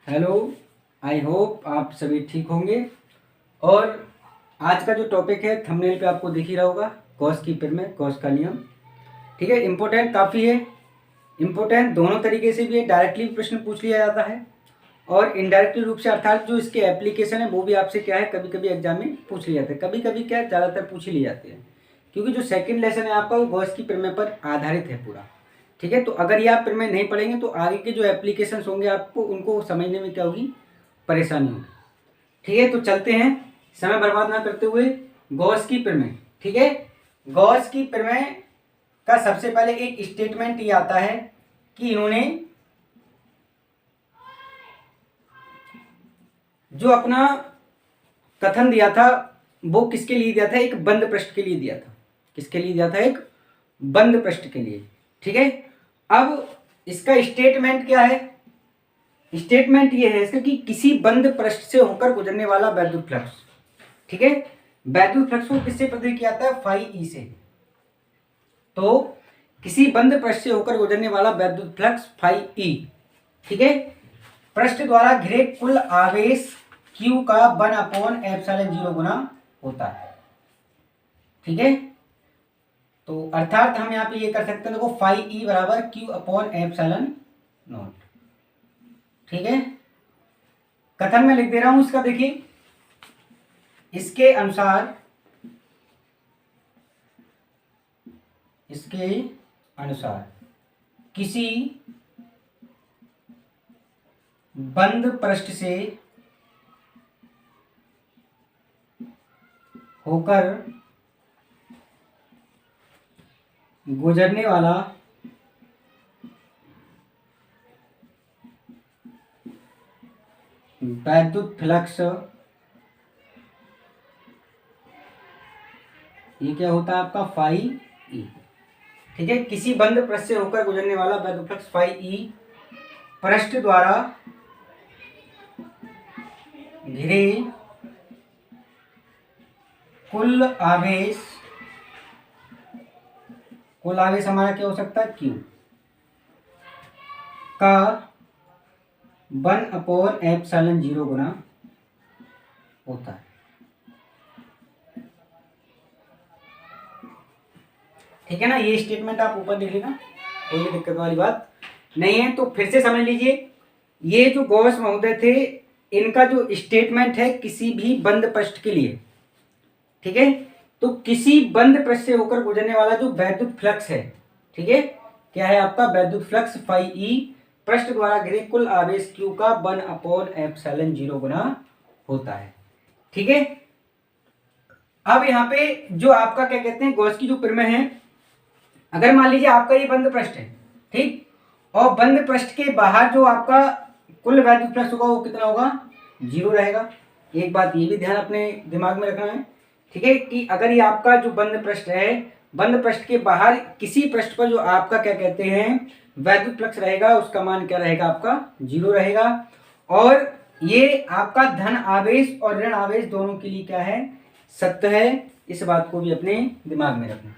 Hello, I hope आप सभी ठीक होंगे। और आज का जो टॉपिक है थंबनेल पे आपको दिख ही रहा होगा, गॉस की प्रमेय, गॉस का नियम। ठीक है, इम्पोर्टेंट काफ़ी है। इम्पोर्टेंट दोनों तरीके से भी है, डायरेक्टली प्रश्न पूछ लिया जाता है और इनडायरेक्टली रूप से, अर्थात जो इसके एप्लीकेशन है वो भी आपसे क्या है कभी कभी एग्जाम में पूछ लिए जाते हैं। कभी कभी क्या ज़्यादातर पूछ ही लिए जाते हैं, क्योंकि जो सेकंड लेसन है आपका वो गॉस की प्रमेय पर आधारित है पूरा। ठीक है, तो अगर ये आप प्रमेय नहीं पढ़ेंगे तो आगे के जो एप्लीकेशन होंगे आपको उनको समझने में क्या होगी, परेशानी होगी। ठीक है, तो चलते हैं समय बर्बाद ना करते हुए गॉस की प्रमेय। ठीक है, गॉस की प्रमेय का सबसे पहले एक स्टेटमेंट ये आता है कि इन्होंने जो अपना कथन दिया था वो किसके लिए दिया था, एक बंद पृष्ठ के लिए दिया था। किसके लिए दिया था, एक बंद पृष्ठ के लिए। ठीक है, अब इसका स्टेटमेंट क्या है, स्टेटमेंट ये है इसका कि किसी बंद पृष्ठ से होकर गुजरने वाला वैद्युत फ्लक्स। ठीक है, वैद्युत फ्लक्स को किससे प्रतीक किया था, फाई ई से। तो किसी बंद पृष्ठ से होकर गुजरने वाला वैद्युत फ्लक्स फाई ई। ठीक है, पृष्ठ द्वारा घिरे कुल आवेश Q का 1/ε0 गुना होता है। ठीक है, तो अर्थात हम यहाँ पे ये कर सकते हैं, देखो फाई ई बराबर Q/ε0। ठीक है, कथन में लिख दे रहा हूं इसका, देखिए इसके अनुसार किसी बंद पृष्ठ से होकर गुजरने वाला वैद्युत फ्लक्स, ये क्या होता है आपका, फाई ई। ठीक है, किसी बंद पृष्ठ से होकर गुजरने वाला वैद्युत फ्लक्स फाई ई पृष्ठ द्वारा घिरे कुल आवेश हमारा क्या हो सकता है, Q का 1/ε0 गुना होता है। ठीक है ना, ये स्टेटमेंट आप ऊपर देख लेना, कोई भी दिक्कत वाली बात नहीं है। तो फिर से समझ लीजिए, ये जो गॉस महोदय थे इनका जो स्टेटमेंट है किसी भी बंद पृष्ठ के लिए। ठीक है, तो किसी बंद पृष्ठ से होकर गुजरने वाला जो वैद्युत फ्लक्स है, ठीक है, क्या है आपका वैद्युत फ्लक्स फाई ई पृष्ठ द्वारा घिरे कुल आवेश Q का 1/ε0 गुना होता है। ठीक है, अब यहाँ पे जो आपका क्या कहते हैं गॉस की जो प्रमेय है, अगर मान लीजिए आपका ये बंद पृष्ठ है, ठीक, और बंद पृष्ठ के बाहर जो आपका कुल वैद्युत फ्लक्स होगा वो कितना होगा, 0 रहेगा। एक बात ये भी ध्यान अपने दिमाग में रखना है, ठीक है, कि अगर ये आपका जो बंद पृष्ठ है, बंद पृष्ठ के बाहर किसी पृष्ठ पर जो आपका क्या कहते हैं वैद्युत फ्लक्स रहेगा उसका मान क्या रहेगा, आपका 0 रहेगा। और ये आपका धन आवेश और ऋण आवेश दोनों के लिए क्या है, सत्य है। इस बात को भी अपने दिमाग में रखना।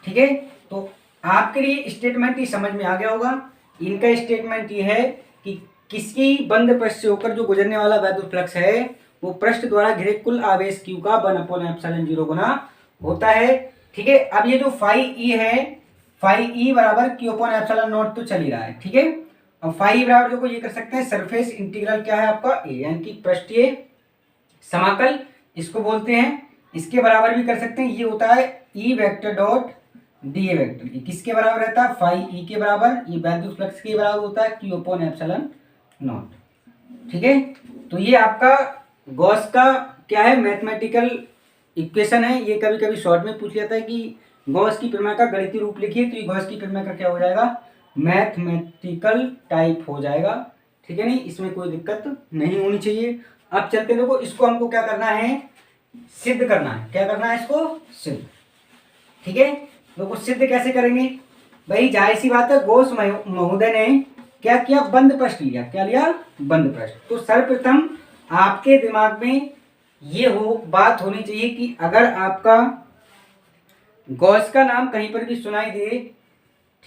ठीक है, तो आपके लिए स्टेटमेंट ये समझ में आ गया होगा। इनका स्टेटमेंट ये है कि किसी बंद पृष्ठ से होकर जो गुजरने वाला वैद्युत फ्लक्स है वो पृष्ठ द्वारा घिरे कुल आवेश Q का 1/ε0 गुना होता है। ठीक है, अब ये जो फाई ई है, फाई ई बराबर Q/ε0 तो चल ही रहा है। ठीक है, अब फाई बराबर देखो ये कर सकते हैं सरफेस इंटीग्रल क्या है आपका ए, यानी कि पृष्ठीय समाकल इसको बोलते हैं। इसके बराबर भी कर सकते हैं, ये होता है E vector dot D A vector. ये किसके बराबर रहता है, फाई ई के बराबर, ये वैद्युत फ्लक्स के बराबर होता है Q/ε0। ठीक है, तो ये आपका गॉस का क्या है, मैथमेटिकल इक्वेशन है। ये कभी कभी शॉर्ट में पूछ लेता है कि गॉस की प्रमेय का गणितीय रूप लिखिए, तो ये गॉस की प्रमेय का क्या हो जाएगा, मैथमेटिकल टाइप हो जाएगा। ठीक है, नहीं इसमें कोई दिक्कत नहीं होनी चाहिए। अब चलते हैं, देखो इसको हमको क्या करना है, सिद्ध करना है। क्या करना है, इसको सिद्ध। ठीक है, देखो सिद्ध कैसे करेंगे भाई, जाहिर सी बात है गॉस महोदय ने क्या किया, बंद पृष्ठ लिया। क्या लिया, बंद पृष्ठ। तो सर्वप्रथम आपके दिमाग में ये बात होनी चाहिए कि अगर आपका गॉस का नाम कहीं पर भी सुनाई दे,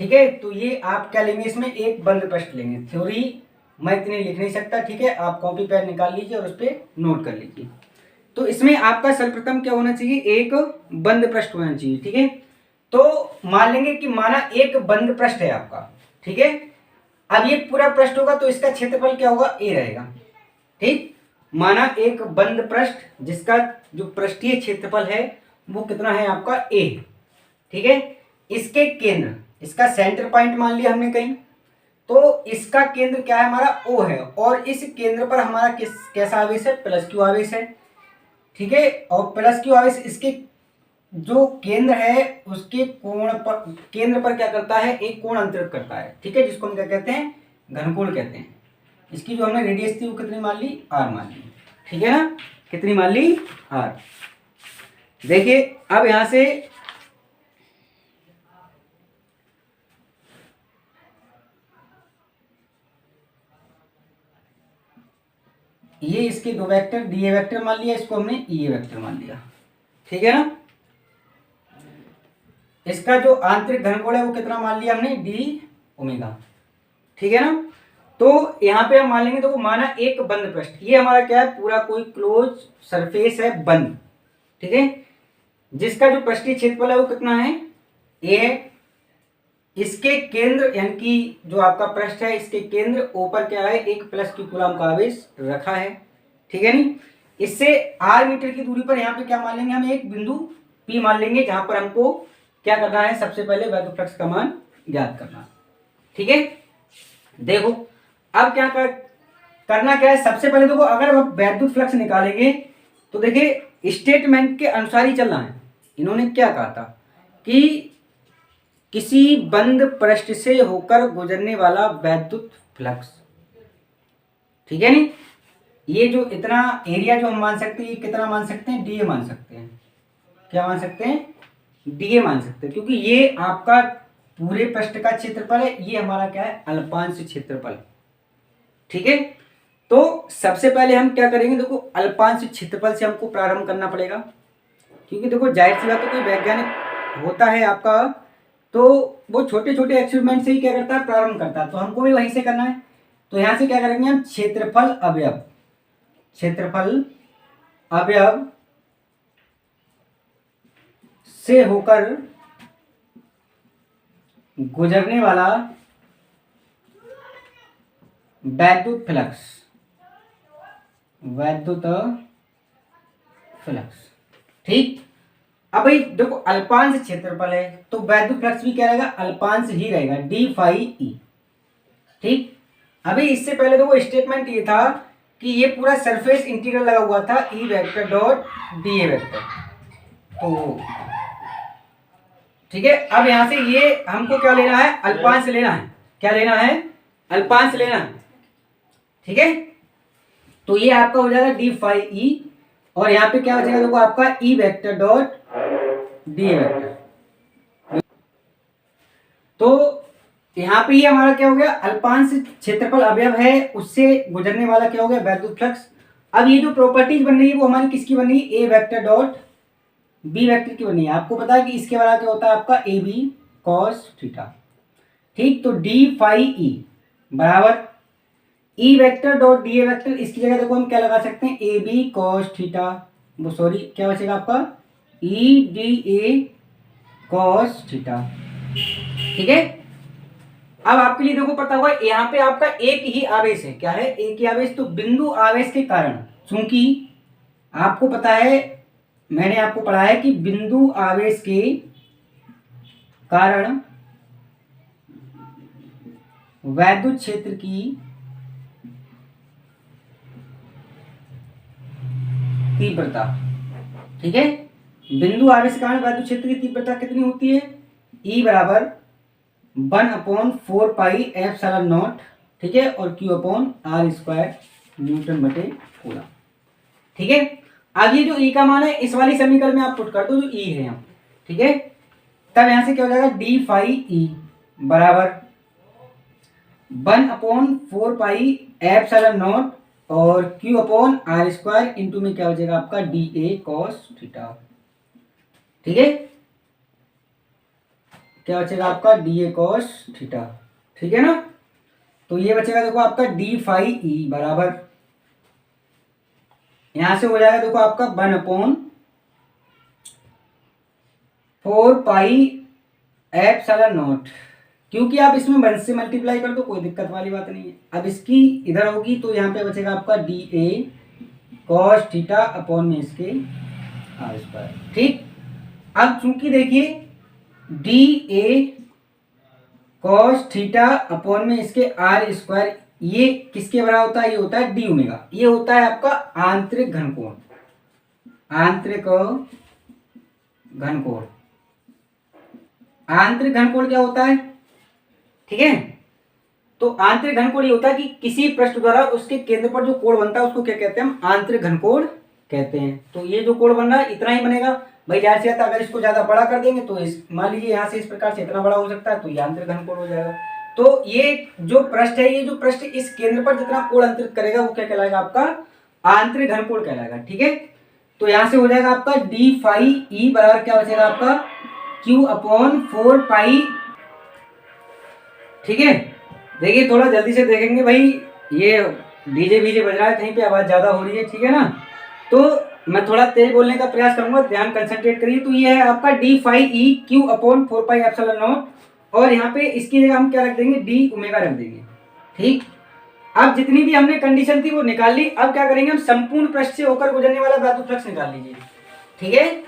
ठीक है, तो ये आप क्या लेंगे, इसमें एक बंद पृष्ठ लेंगे। थ्योरी मैं इतने लिख नहीं सकता, ठीक है। आप कॉपी पेन निकाल लीजिए और उस पर नोट कर लीजिए। तो इसमें आपका सर्वप्रथम क्या होना चाहिए, एक बंद पृष्ठ होना चाहिए, ठीक है। तो मान लेंगे कि माना एक बंद पृष्ठ है आपका, ठीक है। अब ये पूरा पृष्ठ होगा तो इसका क्षेत्रफल क्या होगा, ए रहेगा, ठीक। माना एक बंद पृष्ठ जिसका जो पृष्ठीय क्षेत्रफल है वो कितना है आपका, ए, ठीक है। इसके केंद्र, इसका सेंटर पॉइंट मान लिया हमने कहीं, तो इसका केंद्र क्या है हमारा, ओ है, और इस केंद्र पर हमारा कैसा आवेश है, प्लस क्यू आवेश है, ठीक है। और प्लस क्यू आवेश इसके जो केंद्र है उसके कोण पर, केंद्र पर क्या करता है, एक कोण अंतरित करता है, ठीक है, जिसको हम क्या कहते हैं, घनकोण कहते हैं। इसकी जो हमने रेडियस थी वो कितनी मान ली, आर मान ली, ठीक है ना, कितनी मान ली, आर। देखिए अब यहां से ये इसके दो वेक्टर डी ए वेक्टर मान लिया, इसको हमने ई ए वेक्टर मान लिया, ठीक है ना। इसका जो आंतरिक घनकोण है वो कितना मान लिया हमने, डी ओमेगा, ठीक है ना। तो यहां पे हम मान लेंगे, तो माना एक बंद पृष्ठ, ये हमारा क्या है, पूरा कोई क्लोज सरफेस है, बंद, ठीक है, जिसका जो पृष्ठीय क्षेत्रफल है वो कितना है, ए है। इसके केंद्र यानी कि जो आपका पृष्ठ है इसके केंद्र ऊपर क्या है, एक प्लस क्यू कूलम का आवेश रखा है, ठीक है नहीं। इससे आर मीटर की दूरी पर यहाँ पे क्या मान लेंगे, हम एक बिंदु पी मान लेंगे, जहां पर हमको क्या करना है, सबसे पहले वैद्युत फ्लक्स का मान ज्ञात करना, ठीक है। देखो अब करना क्या है, सबसे पहले देखो अगर हम वैद्युत फ्लक्स निकालेंगे तो देखिए स्टेटमेंट के अनुसार ही चलना है। इन्होंने क्या कहा था कि किसी बंद पृष्ठ से होकर गुजरने वाला वैद्युत फ्लक्स, ठीक है नहीं। ये जो इतना एरिया जो हम मान सकते हैं, ये कितना मान सकते हैं, डीए मान सकते हैं, क्या मान सकते हैं, डीए मान सकते हैं, क्योंकि ये आपका पूरे पृष्ठ का क्षेत्रफल है, ये हमारा क्या है, अल्पांश क्षेत्रफल, ठीक है। तो सबसे पहले हम क्या करेंगे, देखो अल्पांश क्षेत्रफल से हमको प्रारंभ करना पड़ेगा, क्योंकि देखो जाहिर सी बात है, कोई वैज्ञानिक होता है आपका तो वो छोटे छोटे एक्सपेरिमेंट से ही क्या करता है, प्रारंभ करता है, तो हमको भी वहीं से करना है। तो यहां से क्या करेंगे हम, क्षेत्रफल अवयव, क्षेत्रफल अवयव से होकर गुजरने वाला वैद्युत फ्लक्स, वैद्युत फ्लक्स, ठीक। अब भाई देखो अल्पांश क्षेत्रफल है तो वैद्युत फ्लक्स भी क्या रहेगा, अल्पांश ही रहेगा, डी फाई ई, ठीक। अभी इससे पहले देखो स्टेटमेंट ये था कि ये पूरा सरफेस इंटीग्रल लगा हुआ था, E vector dot D A vector, तो ठीक है। अब यहां से ये हमको क्या लेना है, अल्पांश लेना है, क्या लेना है, अल्पांश लेना है, ठीक है। तो ये आपका हो जाएगा डी फाई ई, और यहाँ पे क्या हो जाएगा देखो आपका E vector dot D A vector. तो यहाँ पे ये हमारा क्या हो गया, अल्पांश क्षेत्रफल अवयव है उससे गुजरने वाला क्या हो गया, वैद्युत फ्लक्स। अब ये जो प्रॉपर्टीज बन रही है वो हमारी किसकी बन रही है, ए वेक्टर डॉट बी वेक्टर की बन रही है। आपको पता है कि इसके वाला क्या होता है आपका, ए बी कॉस थीटा, ठीक। तो डी फाई ई बराबर E vector dot D A vector, इसकी जगह देखो हम क्या लगा सकते हैं, ए बी कॉस थीटा, वो सॉरी क्या बचेगा आपका, E D A cos theta, ठीक है। अब आपके लिए देखो पता होगा यहाँ पे आपका एक ही आवेश है, क्या है, एक ही आवेश। तो बिंदु आवेश के कारण, चूंकि आपको पता है, मैंने आपको पढ़ा है कि बिंदु आवेश के कारण वैद्युत क्षेत्र की तीव्रता, ठीक है। बिंदु आवेश के कारण वैद्युत क्षेत्र की तीव्रता कितनी होती है, ई बराबर 1/4 पाई एप्सिलॉन नॉट, ठीक है, और q upon are square newton बटे कूलम, ठीक है। अब ये जो ई का मान है इस वाली समीकरण में आप पुट कर दो, जो ई है यहाँ, ठीक है। तब यहां से क्या हो जाएगा, डी फाई ई बराबर 1/4 पाई एप्सिलॉन नॉट और q upon are square into में क्या हो जाएगा आपका, डी ए कॉस थीटा, ठीक है। क्या बचेगा आपका, डी ए कॉस थीटा, ठीक है ना। तो ये बचेगा देखो आपका डी फाई ई बराबर, यहां से हो जाएगा देखो आपका 1/4 पाई एप्सिलॉन नॉट, क्योंकि आप इसमें 1 से मल्टीप्लाई कर दो कोई दिक्कत वाली बात नहीं है। अब इसकी इधर होगी तो यहाँ पे बचेगा आपका D A cos theta upon में इसके आर स्क्वायर। ठीक, अब चूंकि देखिए D A cos theta upon में इसके आर स्क्वायर ये किसके बराबर होता है, ये होता है डी ओमेगा, ये होता है आपका आंतरिक घनकोण, आंतरिक घनकोण। आंतरिक घनकोण क्या होता है, ठीक है, तो आंतरिक घनकोण ये होता है कि किसी पृष्ठ द्वारा उसके केंद्र पर जो कोण बनता है उसको क्या कहते हैं, हम आंतरिक घनकोण कहते हैं। तो ये जो कोण बन रहा है इतना ही बनेगा भाई, जाहिर सी बात है अगर इसको ज्यादा बड़ा कर देंगे तो इस मान लीजिए यहाँ से इस प्रकार से इतना बड़ा हो सकता है, तो ये आंतरिक घनकोण हो जाएगा। तो ये जो पृष्ठ है, ये जो पृष्ठ इस केंद्र पर जितना कोण अंतरित करेगा वो क्या कहलाएगा, आपका आंतरिक घनकोण कहलाएगा। ठीक है, तो यहां से हो जाएगा आपका डी फाई ई बराबर क्या बचेगा आपका क्यू अपॉन 4 पाई। ठीक है, देखिए थोड़ा जल्दी से देखेंगे भाई, ये डीजे बीजे बज रहा है कहीं पे, आवाज ज्यादा हो रही है, ठीक है ना, तो मैं थोड़ा तेज बोलने का प्रयास करूंगा, ध्यान कंसंट्रेट करिए। तो ये है आपका d phi E q upon 4 pi epsilon not, और यहाँ पे इसकी जगह हम क्या रख देंगे, डी ओमेगा रख देंगे। ठीक, अब जितनी भी हमने कंडीशन थी वो निकाल ली, अब क्या करेंगे हम संपूर्ण पृष्ठ से होकर गुजरने वाला धातु फ्लक्स निकाल लीजिए। ठीक है,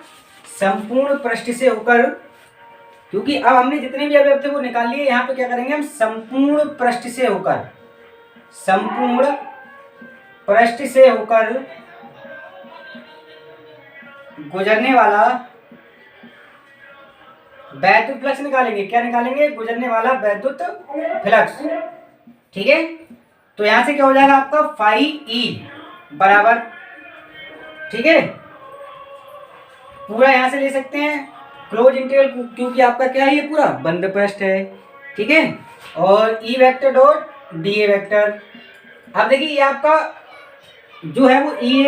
संपूर्ण पृष्ठ से होकर, क्योंकि अब हमने जितने भी अवयव थे वो निकाल लिए, यहाँ पे क्या करेंगे हम संपूर्ण पृष्ठ से होकर, संपूर्ण पृष्ठ से होकर गुजरने वाला वैद्युत फ्लक्स निकालेंगे। क्या निकालेंगे, गुजरने वाला वैद्युत फ्लक्स। ठीक है, तो यहां से क्या हो जाएगा आपका फाई ई बराबर, ठीक है, पूरा यहां से ले सकते हैं क्लोज इंटीग्रल, क्योंकि आपका क्या है, ये पूरा बंद पृष्ठ है। ठीक है, और E vector dot D A vector. अब देखिए ये आपका जो है वो E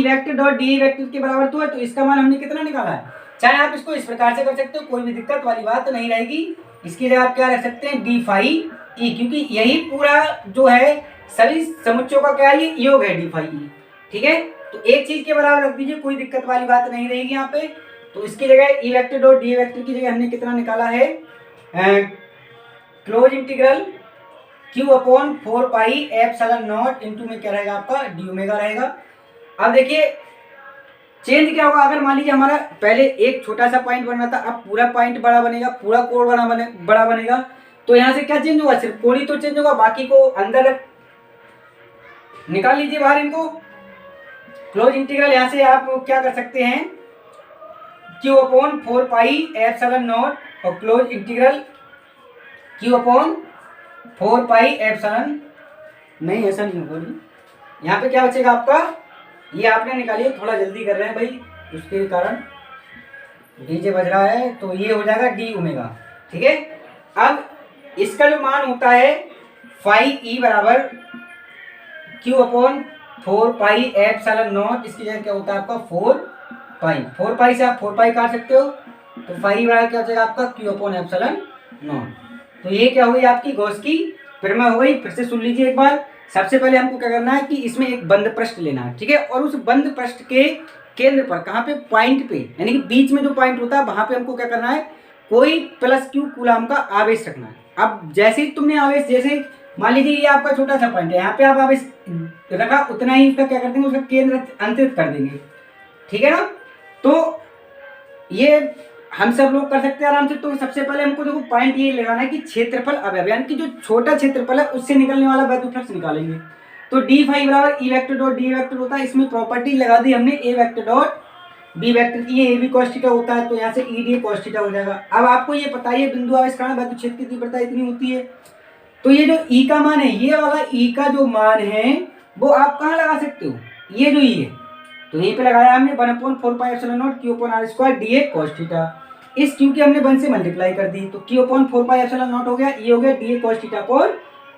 vector dot D A vector के बराबर तो है, तो इसका मान हमने कितना निकाला है। चाहे आप इसको इस प्रकार से कर सकते हो, कोई भी दिक्कत वाली बात नहीं रहेगी। इसकी जगह आप क्या रख सकते हैं, डी फाई ई, क्योंकि यही पूरा जो है सभी समुच्चयों का क्या है, ये योग है डी फाई ई। ठीक है, तो एक चीज के बराबर रख दीजिए, कोई दिक्कत वाली बात नहीं रहेगी यहाँ पे। तो इसकी जगह E vector dot D vector की जगह हमने कितना निकाला है, close integral Q upon 4 pi epsilon not into में क्या रहेगा आपका डी ओमेगा रहेगा। अब देखिए चेंज क्या होगा, अगर मान लीजिए हमारा पहले एक छोटा सा पॉइंट बन रहा था, अब पूरा पॉइंट बड़ा बनेगा, पूरा कोण बड़ा बनेगा, तो यहाँ से क्या चेंज होगा, सिर्फ कोण ही तो चेंज होगा, बाकी को अंदर निकाल लीजिए बाहर इनको। क्लोज इंटीग्रल यहाँ से आप क्या कर सकते हैं, Q upon 4 pi epsilon not, और closed integral Q upon 4 pi epsilon, नहीं ऐसा नहीं होगा, यहाँ पे क्या बचेगा आपका, ये आपने निकालिए, थोड़ा जल्दी कर रहे हैं भाई उसके कारण डीजे बज रहा है, तो ये हो जाएगा डी ओमेगा। ठीक है, अब इसका जो मान होता है फाई ई बराबर Q upon 4 pi epsilon not, इसकी जगह क्या होता है आपका 4 पाई से आप 4 पाई काट सकते हो, तो फाई बराबर क्या हो जाएगा आपका क्यू अपॉन एप्सिलॉन नॉट। तो ये क्या हुई आपकी गॉस की परिमा हो गई। फिर से सुन लीजिए एक बार, सबसे पहले हमको क्या करना है कि इसमें एक बंद पृष्ठ लेना है। ठीक है, और उस बंद पृष्ठ के केंद्र पर कहाँ पे, पॉइंट पे, यानी कि बीच में जो पॉइंट होता है वहां पे हमको क्या करना है, कोई प्लस क्यू कूलाम का आवेश रखना है। अब जैसे ही तुमने आवेश, जैसे मान लीजिए ये आपका छोटा सा पॉइंट है, यहाँ पे आप आवेश रखा, उतना ही उसका क्या कर देंगे, उसका केंद्र अंतरित कर देंगे। ठीक है ना, तो ये हम सब लोग कर सकते हैं आराम से। तो सबसे पहले हमको देखो पॉइंट ये लगाना है कि क्षेत्रफल अवयव, यानी कि जो छोटा क्षेत्रफल है उससे निकलने वाला वैद्युत फ्लक्स निकालेंगे। तो डी फाई बराबर E vector dot D vector होता है, इसमें प्रॉपर्टी लगा दी हमने ए वेक्टर डॉट बी वेक्टर की, ये ए बी कॉस थीटा होता है, तो यहाँ से ई डी कॉस थीटा हो जाएगा। अब आपको ये पता है बिंदु आवेश कारण वैद्युत क्षेत्र की तीव्रता इतनी होती है, तो ये जो ई का मान है, ये वाला ई का जो मान है वो आप कहाँ लगा सकते हो, ये जो ई है, तो यहीं पे लगाया हमने 1/4 pi epsilon not Q upon are square D A cos theta. इस क्यू की हमने 1 से मल्टीप्लाई कर दी, तो Q upon 4 pi epsilon not हो गया, ये हो गया D A cos theta upon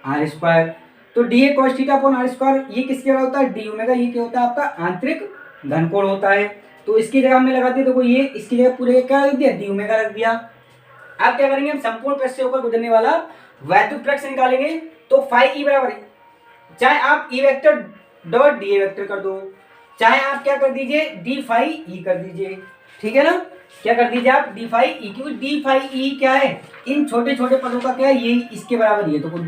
are square. तो D A cos theta upon are square ये किसके बराबर होता है, डी ओमेगा, ये क्या होता है आपका आंतरिक घनकोण होता है। तो इसकी जगह हमने लगा दिया, देखो ये इसकी जगह पूरे क्या रख दिया, डी ओमेगा रख दिया। अब क्या करेंगे, हम संपूर्ण पृष्ठ से होकर गुजरने वाला वैद्युत फ्लक्स निकालेंगे। तो फाई ई बराबर है, चाहे आप E vector dot D A vector कर दो, चाहे आप क्या कर दीजिए डी फाई ई कर दीजिए, ठीक है ना। क्या कर दीजिए आप डी फाई ई, क्योंकि डी फाई ई क्या है, इन छोटे छोटे पदों का क्या है, ये इसके बराबर ही है। तो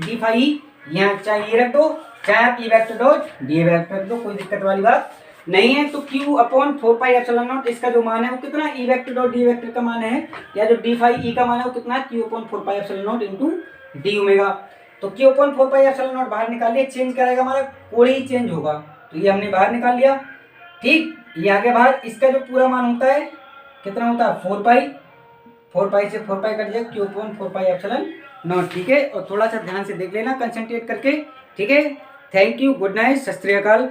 डी फाई ई यहाँ चाहे ये रख दो, चाहे आप E vector dot D A vector रख दो, कोई दिक्कत वाली बात नहीं है। तो Q upon 4 pi epsilon not, इसका जो मान है वो कितना, E vector dot D vector का मान है, या जो डी फाई ई का मान है वो कितना, Q upon 4 pi epsilon not into D omega. तो Q upon 4 pi epsilon not बाहर निकाल लिया, चेंज करेगा हमारा, कोड ही चेंज होगा, तो ये हमने बाहर निकाल लिया, ठीक। ये आगे बाहर, इसका जो पूरा मान होता है कितना होता है 4 पाई, 4 पाई से 4 पाई कट जाए, Q upon 4 pi epsilon not, ठीक है। और थोड़ा सा ध्यान से देख लेना कंसंट्रेट करके, ठीक है। थैंक यू, गुड नाइट, सत श्री अकाल।